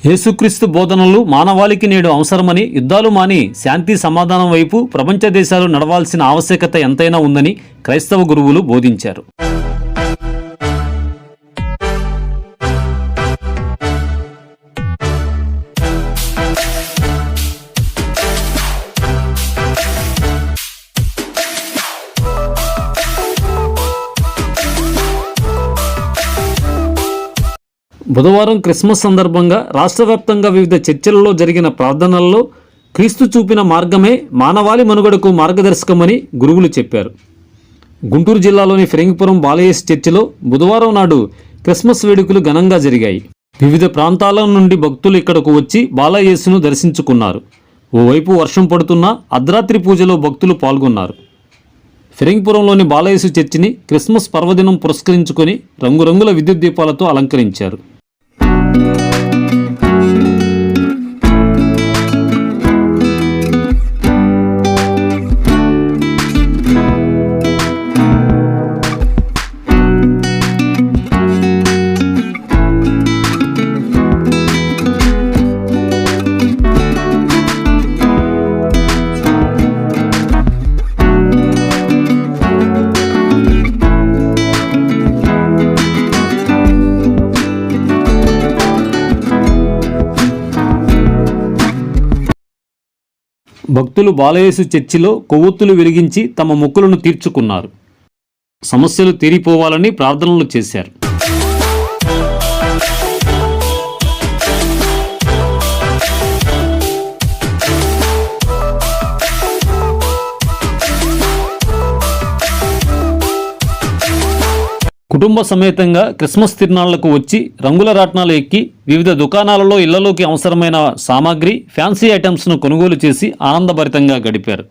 యేసుక్రీస్తు బోధనలు మానవాళికి నేడు అవసరమని, యుద్ధాలు మాని శాంతి సమాధానం వైపు ప్రపంచ దేశాలు నడవాల్సిన ఆవశ్యకత ఎంతైనా ఉందని క్రైస్తవ గురువులు బోధించారు. బుధవారం క్రిస్మస్ సందర్భంగా రాష్ట్ర వ్యాప్తంగా వివిధ చర్చిలలో జరిగిన ప్రార్థనల్లో క్రీస్తు చూపిన మార్గమే మానవాళి మనుగడకు మార్గదర్శకమని గురువులు చెప్పారు. గుంటూరు జిల్లాలోని ఫిరంగిపురం బాలయేసు చర్చిలో బుధవారం నాడు క్రిస్మస్ వేడుకలు ఘనంగా జరిగాయి. వివిధ ప్రాంతాల నుండి భక్తులు ఇక్కడకు వచ్చి బాలయేసును దర్శించుకున్నారు. ఓవైపు వర్షం పడుతున్నా అర్ధరాత్రి పూజలో భక్తులు పాల్గొన్నారు. ఫిరంగిపురంలోని బాలయేసు చర్చిని క్రిస్మస్ పర్వదినం పురస్కరించుకొని రంగురంగుల విద్యుత్ దీపాలతో అలంకరించారు. భక్తులు బాలయేసు చర్చిలో కొవ్వొత్తులు వెలిగించి తమ మొక్కులను తీర్చుకున్నారు. సమస్యలు తీరిపోవాలని ప్రార్థనలు చేశారు. కుటుంబ సమేతంగా క్రిస్మస్ తిరునాళ్లకు వచ్చి రంగుల రాట్నాలు ఎక్కి వివిధ దుకాణాలలో ఇళ్లలోకి అవసరమైన సామాగ్రి, ఫ్యాన్సీ ఐటమ్స్ను కొనుగోలు చేసి ఆనందభరితంగా గడిపారు.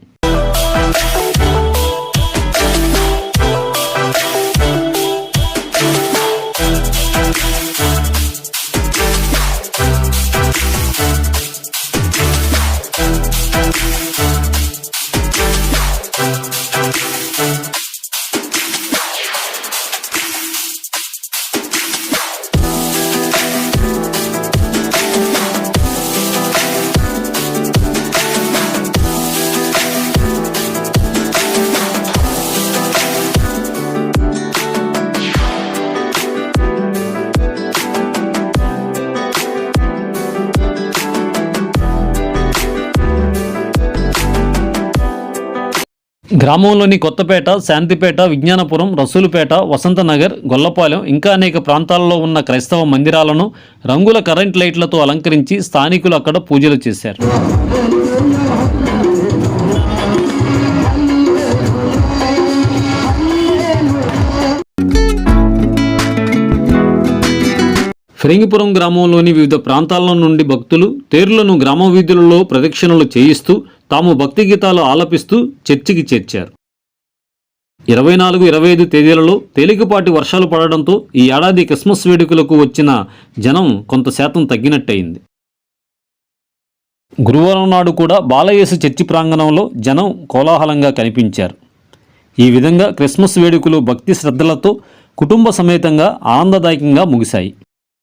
గ్రామంలోని కొత్తపేట, శాంతిపేట, విజ్ఞానపురం, రసూలుపేట, వసంతనగర్, గొల్లపాలెం ఇంకా అనేక ప్రాంతాల్లో ఉన్న క్రైస్తవ మందిరాలను రంగుల కరెంట్ లైట్లతో అలంకరించి స్థానికులు అక్కడ పూజలు చేశారు. ఫిరంగిపురం గ్రామంలోని వివిధ ప్రాంతాల నుండి భక్తులు తేరులను గ్రామ వీధులలో ప్రదక్షిణలు చేయిస్తూ తాము భక్తి గీతాలు ఆలపిస్తూ చర్చికి చేర్చారు. 24, 25 తేదీలలో తేలికపాటి వర్షాలు పడడంతో ఈ ఏడాది క్రిస్మస్ వేడుకలకు వచ్చిన జనం కొంత శాతం తగ్గినట్టయింది. గురువారం నాడు కూడా బాలయేసు చర్చి ప్రాంగణంలో జనం కోలాహలంగా కనిపించారు. ఈ విధంగా క్రిస్మస్ వేడుకలు భక్తి శ్రద్ధలతో కుటుంబ సమేతంగా ఆనందదాయకంగా ముగిశాయి.